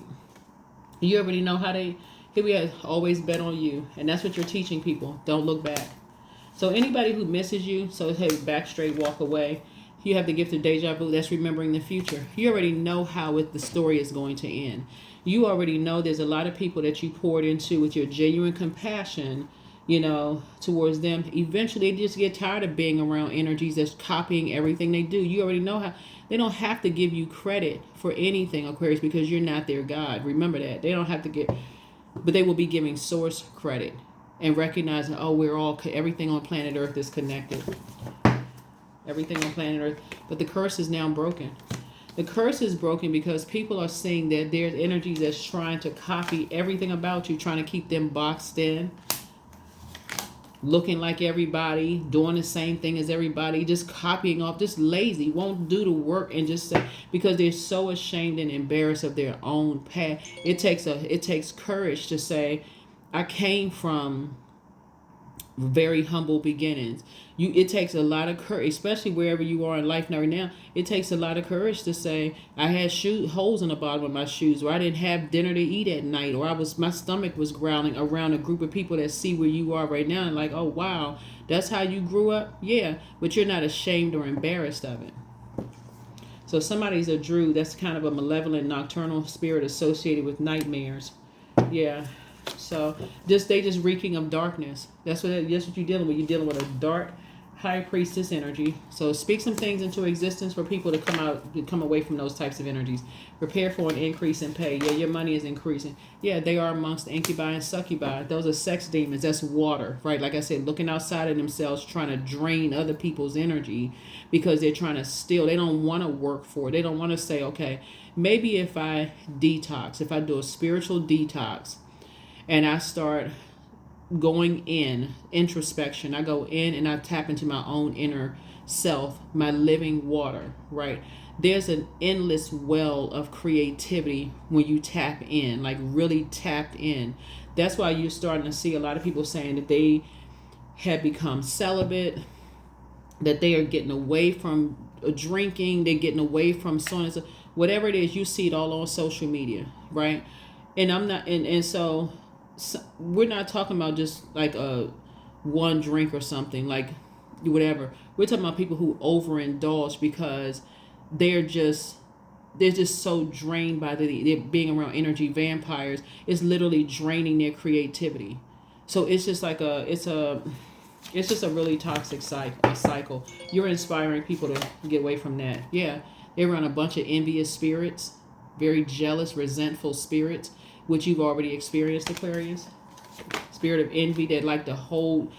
you already know how they, here we have always bet on you. And that's what you're teaching people. Don't look back. So anybody who misses you, so hey, back straight, walk away. You have the gift of deja vu. That's remembering the future. You already know how the story is going to end. You already know there's a lot of people that you poured into with your genuine compassion, towards them. Eventually they just get tired of being around energies that's copying everything they do. You already know how. They don't have to give you credit for anything, Aquarius, because you're not their God. Remember that. They don't have to but they will be giving source credit and recognizing, everything on planet Earth is connected. Everything on planet Earth. But the curse is now broken. The curse is broken because people are seeing that there's energies that's trying to copy everything about you, trying to keep them boxed in. looking like everybody, doing the same thing as everybody, just copying off, just lazy, won't do the work, and just say, because they're so ashamed and embarrassed of their own past. It takes courage to say, I came from very humble beginnings. It takes a lot of courage, especially wherever you are in life now. Right now, it takes a lot of courage to say, I had holes in the bottom of my shoes, or I didn't have dinner to eat at night, or my stomach was growling around a group of people that see where you are right now and like, oh wow, that's how you grew up. Yeah, but you're not ashamed or embarrassed of it. So somebody's a Drew. That's kind of a malevolent nocturnal spirit associated with nightmares. Yeah. So they just reeking of darkness. That's what you're dealing with. You're dealing with a dark high priestess energy. So speak some things into existence for people to come away from those types of energies. Prepare for an increase in pay. Yeah, your money is increasing. Yeah, they are amongst incubi and succubi. Those are sex demons. That's water, right? Like I said, looking outside of themselves, trying to drain other people's energy because they're trying to steal. They don't want to work for it. They don't want to say, okay, maybe if I detox, if I do a spiritual detox, and I start going introspection. I go in and I tap into my own inner self, my living water, right? There's an endless well of creativity when you tap in, like really tapped in. That's why you're starting to see a lot of people saying that they have become celibate, that they are getting away from drinking, they're getting away from so on and so. Whatever it is, you see it all on social media, right? And I'm not, and so we're not talking about just like a one drink or something, like whatever. We're talking about people who overindulge because they're just so drained by they're being around energy vampires. It's literally draining their creativity. So it's just like it's just a really toxic cycle. You're inspiring people to get away from that. Yeah, they're around a bunch of envious spirits, very jealous, resentful spirits, which you've already experienced, Aquarius. Spirit of envy that like to hold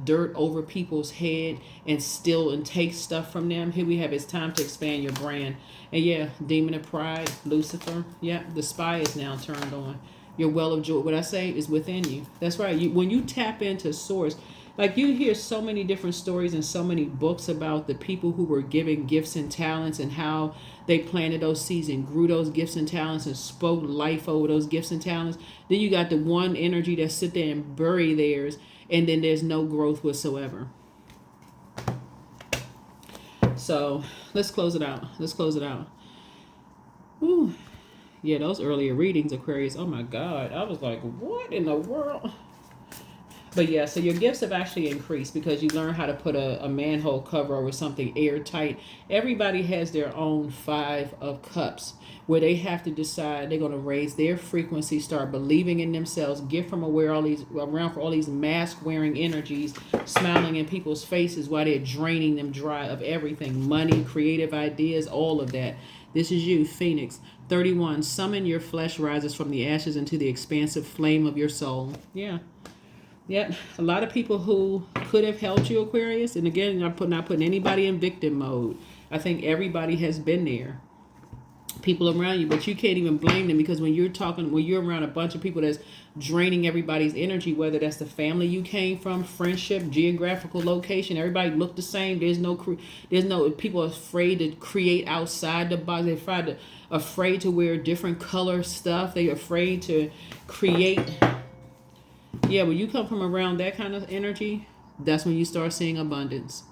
dirt over people's head and steal and take stuff from them. Here we have, it's time to expand your brand. And yeah, demon of pride, Lucifer. Yeah, the spy is now turned on. Your well of joy, what I say, is within you. That's right. When you tap into source, like you hear so many different stories and so many books about the people who were given gifts and talents and how they planted those seeds and grew those gifts and talents and spoke life over those gifts and talents. Then you got the one energy that sit there and bury theirs, and then there's no growth whatsoever. So let's close it out. Ooh. Yeah, those earlier readings, Aquarius, oh my God. I was like, what in the world? But yeah, so your gifts have actually increased because you learn how to put a manhole cover over something airtight. Everybody has their own 5 of cups where they have to decide they're going to raise their frequency, start believing in themselves, get from around for all these mask wearing energies, smiling in people's faces while they're draining them dry of everything, money, creative ideas, all of that. This is you, Phoenix. 31, summon your flesh rises from the ashes into the expansive flame of your soul. Yeah. Yep, a lot of people who could have helped you, Aquarius, and again, I'm not putting anybody in victim mode. I think everybody has been there. People around you, but you can't even blame them because when you're around a bunch of people that's draining everybody's energy, whether that's the family you came from, friendship, geographical location, everybody look the same. There's no people are afraid to create outside the box. They're afraid to wear different color stuff. They're afraid to create. Yeah, when you come from around that kind of energy, that's when you start seeing abundance.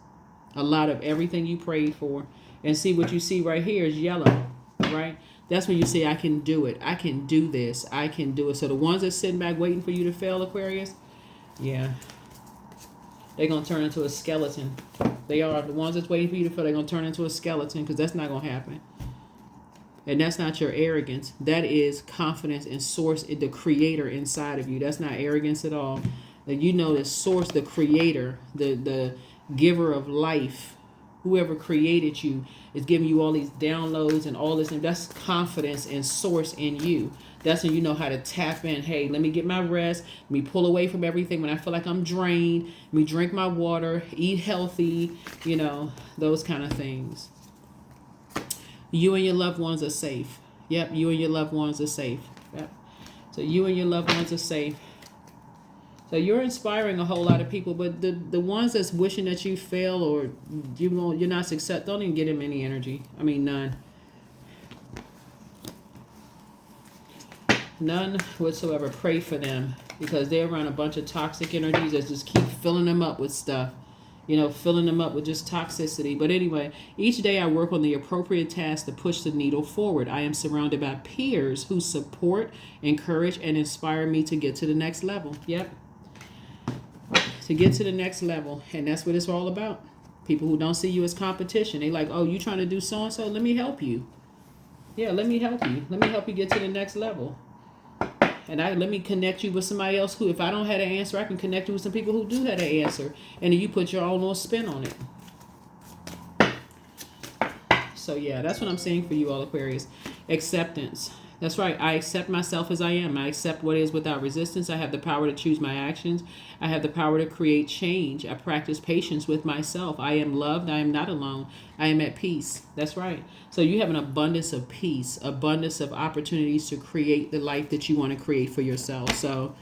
A lot of everything you prayed for. And see, what you see right here is yellow, right? That's when you say, I can do it. I can do this. I can do it. So the ones that's sitting back waiting for you to fail, Aquarius, yeah, they're going to turn into a skeleton. They are. The ones that's waiting for you to fail, they're going to turn into a skeleton because that's not going to happen. And that's not your arrogance. That is confidence in source, the creator inside of you. That's not arrogance at all. That you know the source, the creator, the giver of life, whoever created you is giving you all these downloads and all this. And that's confidence and source in you. That's when you know how to tap in. Hey, let me get my rest. Let me pull away from everything when I feel like I'm drained. Let me drink my water, eat healthy, those kind of things. You and your loved ones are safe. Yep, you and your loved ones are safe. Yep. So you and your loved ones are safe. So you're inspiring a whole lot of people, but the ones that's wishing that you fail or you're not success, don't even give them any energy. I mean, none. None whatsoever. Pray for them, because they're around a bunch of toxic energies that just keep filling them up with stuff. Filling them up with just toxicity. But anyway, each day I work on the appropriate task to push the needle forward. I am surrounded by peers who support, encourage, and inspire me to get to the next level. Yep. To get to the next level. And that's what it's all about. People who don't see you as competition. They like, oh, you trying to do so-and-so? Let me help you. Yeah, let me help you. Let me help you get to the next level. And let me connect you with somebody else who, if I don't have an answer, I can connect you with some people who do have an answer. And then you put your own little spin on it. So yeah, that's what I'm saying for you all, Aquarius. Acceptance. That's right. I accept myself as I am. I accept what is without resistance. I have the power to choose my actions. I have the power to create change. I practice patience with myself. I am loved. I am not alone. I am at peace. That's right. So you have an abundance of peace, abundance of opportunities to create the life that you want to create for yourself. So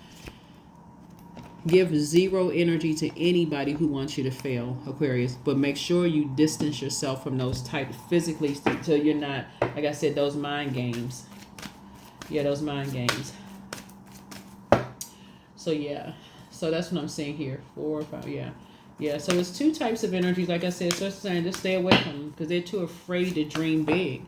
give zero energy to anybody who wants you to fail, Aquarius. But make sure you distance yourself from those type physically, so you're not, like I said, those mind games. Yeah, those mind games. So yeah, so that's what I'm saying here. 4 or 5, yeah. Yeah, so it's two types of energies. Like I said, so it's saying just stay away from them because they're too afraid to dream big.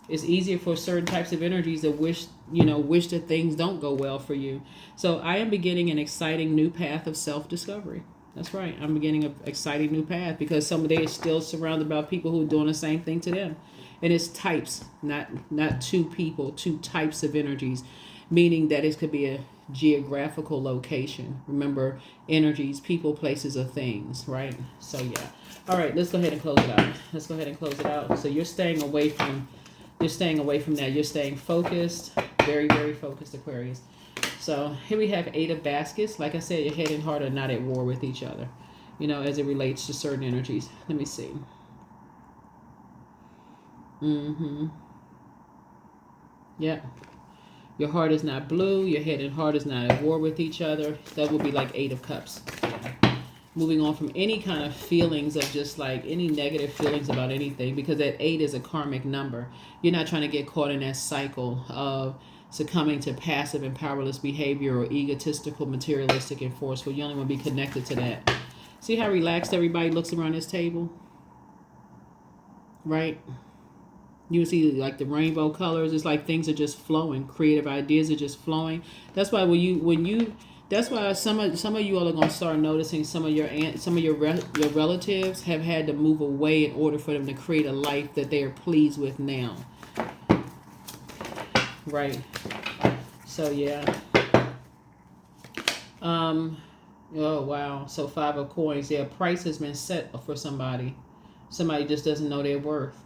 It's easier for certain types of energies that wish that things don't go well for you. So I am beginning an exciting new path of self-discovery. That's right. I'm beginning an exciting new path because somebody is still surrounded by people who are doing the same thing to them. And it's types, not two people, two types of energies, meaning that it could be a geographical location. Remember, energies, people, places, or things, right? So yeah. All right, let's go ahead and close it out. So you're staying away from that. You're staying focused, very, very focused, Aquarius. So here we have 8 of baskets. Like I said, your head and heart are not at war with each other, as it relates to certain energies. Let me see. Yeah. Your heart is not blue. Your head and heart is not at war with each other. That would be like 8 of cups. Moving on from any kind of feelings of just like any negative feelings about anything, because that 8 is a karmic number. You're not trying to get caught in that cycle of succumbing to passive and powerless behavior or egotistical, materialistic, and forceful. You only want to be connected to that. See how relaxed everybody looks around this table? Right? You see like the rainbow colors. It's like things are just flowing. Creative ideas are just flowing. That's why that's why some of you all are going to start noticing some of your relatives have had to move away in order for them to create a life that they are pleased with now. Right. So yeah. Oh wow. So 5 of coins. Yeah, price has been set for somebody. Somebody just doesn't know their worth.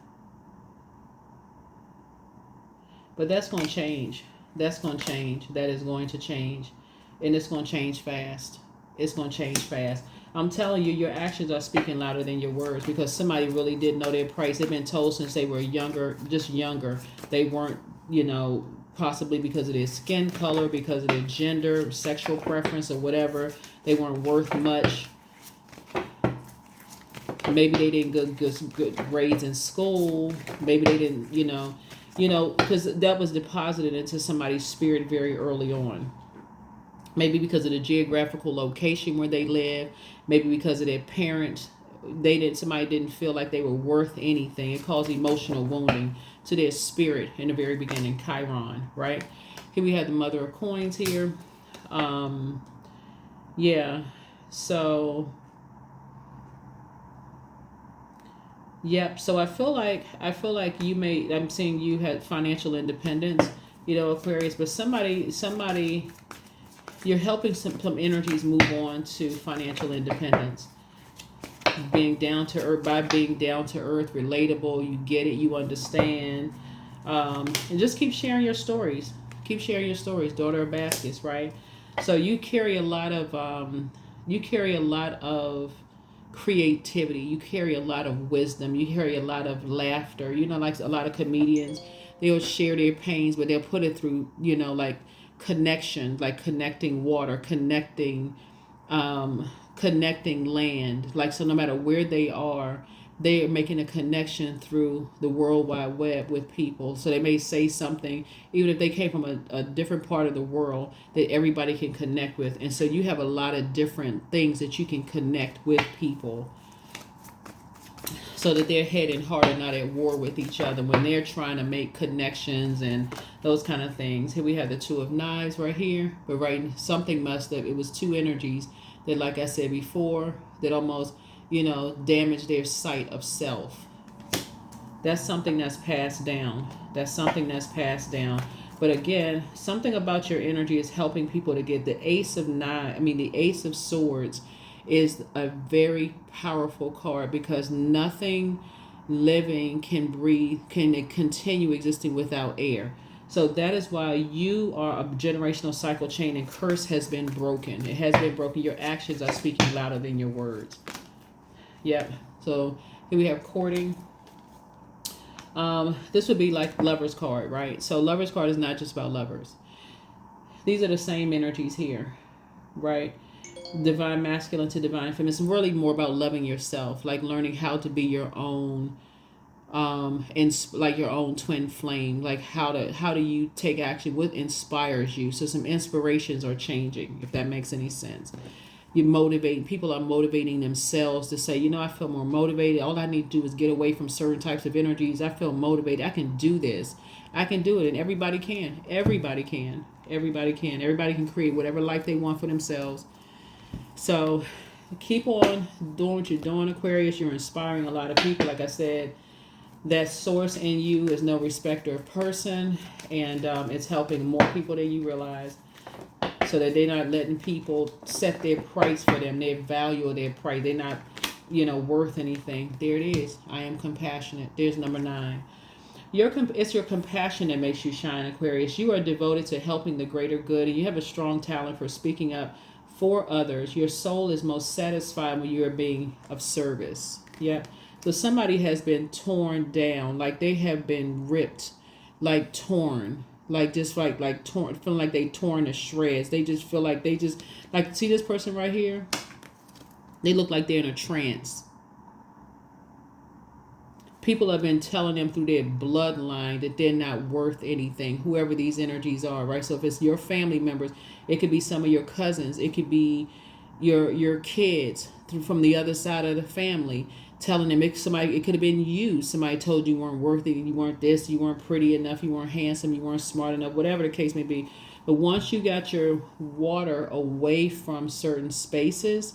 But that's going to change. That's going to change. That is going to change. And it's going to change fast. It's going to change fast. I'm telling you, your actions are speaking louder than your words, because somebody really did know their price. They've been told since they were younger, just younger. They weren't, possibly because of their skin color, because of their gender, sexual preference, or whatever. They weren't worth much. Maybe they didn't get good grades in school. Maybe they didn't, because that was deposited into somebody's spirit very early on. Maybe because of the geographical location where they live. Maybe because of their parents. Somebody didn't feel like they were worth anything. It caused emotional wounding to their spirit in the very beginning. Chiron, right? Here we have the Mother of Coins here. Yeah. So yep. So I feel like I'm seeing you had financial independence, Aquarius, but somebody, you're helping some energies move on to financial independence. Being down to earth, relatable, you get it, you understand. And just keep sharing your stories. Daughter of baskets, right? So you carry a lot of creativity, you carry a lot of wisdom, you carry a lot of laughter. Like a lot of comedians, they'll share their pains, but they'll put it through, like connection, like connecting water, connecting land. Like, so no matter where they are making a connection through the World Wide Web with people. So they may say something, even if they came from a different part of the world, that everybody can connect with. And so you have a lot of different things that you can connect with people, so that their head and heart are not at war with each other when they're trying to make connections and those kind of things. Here we have the Two of Knives right here, but something must have, it was two energies that, like I said before, that almost, damage their sight of self. That's something that's passed down. But again, something about your energy is helping people to get the Ace of Swords is a very powerful card, because nothing living can breathe, can continue existing without air. So that is why you are a generational cycle chain, and curse has been broken. It has been broken. Your actions are speaking louder than your words. Yep. So here we have courting. This would be like Lover's card, right? So Lover's card is not just about lovers. These are the same energies here, right? Divine masculine to divine feminine. It's really more about loving yourself, like learning how to be your own, like your own twin flame. Like how do you take action? What inspires you? So some inspirations are changing, if that makes any sense. People are motivating themselves to say, I feel more motivated. All I need to do is get away from certain types of energies. I feel motivated. I can do this. I can do it. And everybody can. Everybody can create whatever life they want for themselves. So keep on doing what you're doing, Aquarius. You're inspiring a lot of people. Like I said, that source in you is no respecter of person, and it's helping more people than you realize, so that they're not letting people set their price for them, their value or their price. They're not, worth anything. There it is. I am compassionate. There's number 9. It's your compassion that makes you shine, Aquarius. You are devoted to helping the greater good, and you have a strong talent for speaking up for others. Your soul is most satisfied when you are being of service. Yep. So somebody has been torn down, like they have been ripped, like torn, like just like torn, feeling like they torn to shreds. They just feel like see this person right here? They look like they're in a trance. People have been telling them through their bloodline that they're not worth anything, whoever these energies are, right? So if it's your family members, it could be some of your cousins, it could be your kids from the other side of the family, telling them, it could have been you. Somebody told you weren't worthy, you weren't this, you weren't pretty enough, you weren't handsome, you weren't smart enough, whatever the case may be. But once you got your water away from certain spaces,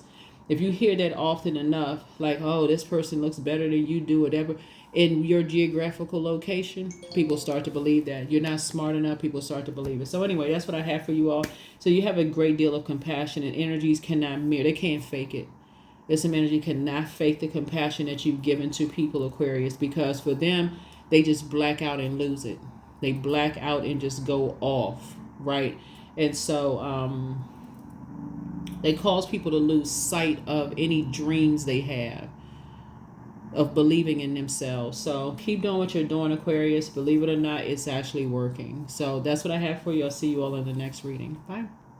if you hear that often enough, like, oh, this person looks better than you do, whatever, in your geographical location, people start to believe that. You're not smart enough, people start to believe it. So anyway, that's what I have for you all. So you have a great deal of compassion, and energies cannot mirror. They can't fake it. There's some energy cannot fake the compassion that you've given to people, Aquarius, because for them, they just black out and lose it. They black out and just go off, right? And so they cause people to lose sight of any dreams they have of believing in themselves. So keep doing what you're doing, Aquarius. Believe it or not, it's actually working. So that's what I have for you. I'll see you all in the next reading. Bye.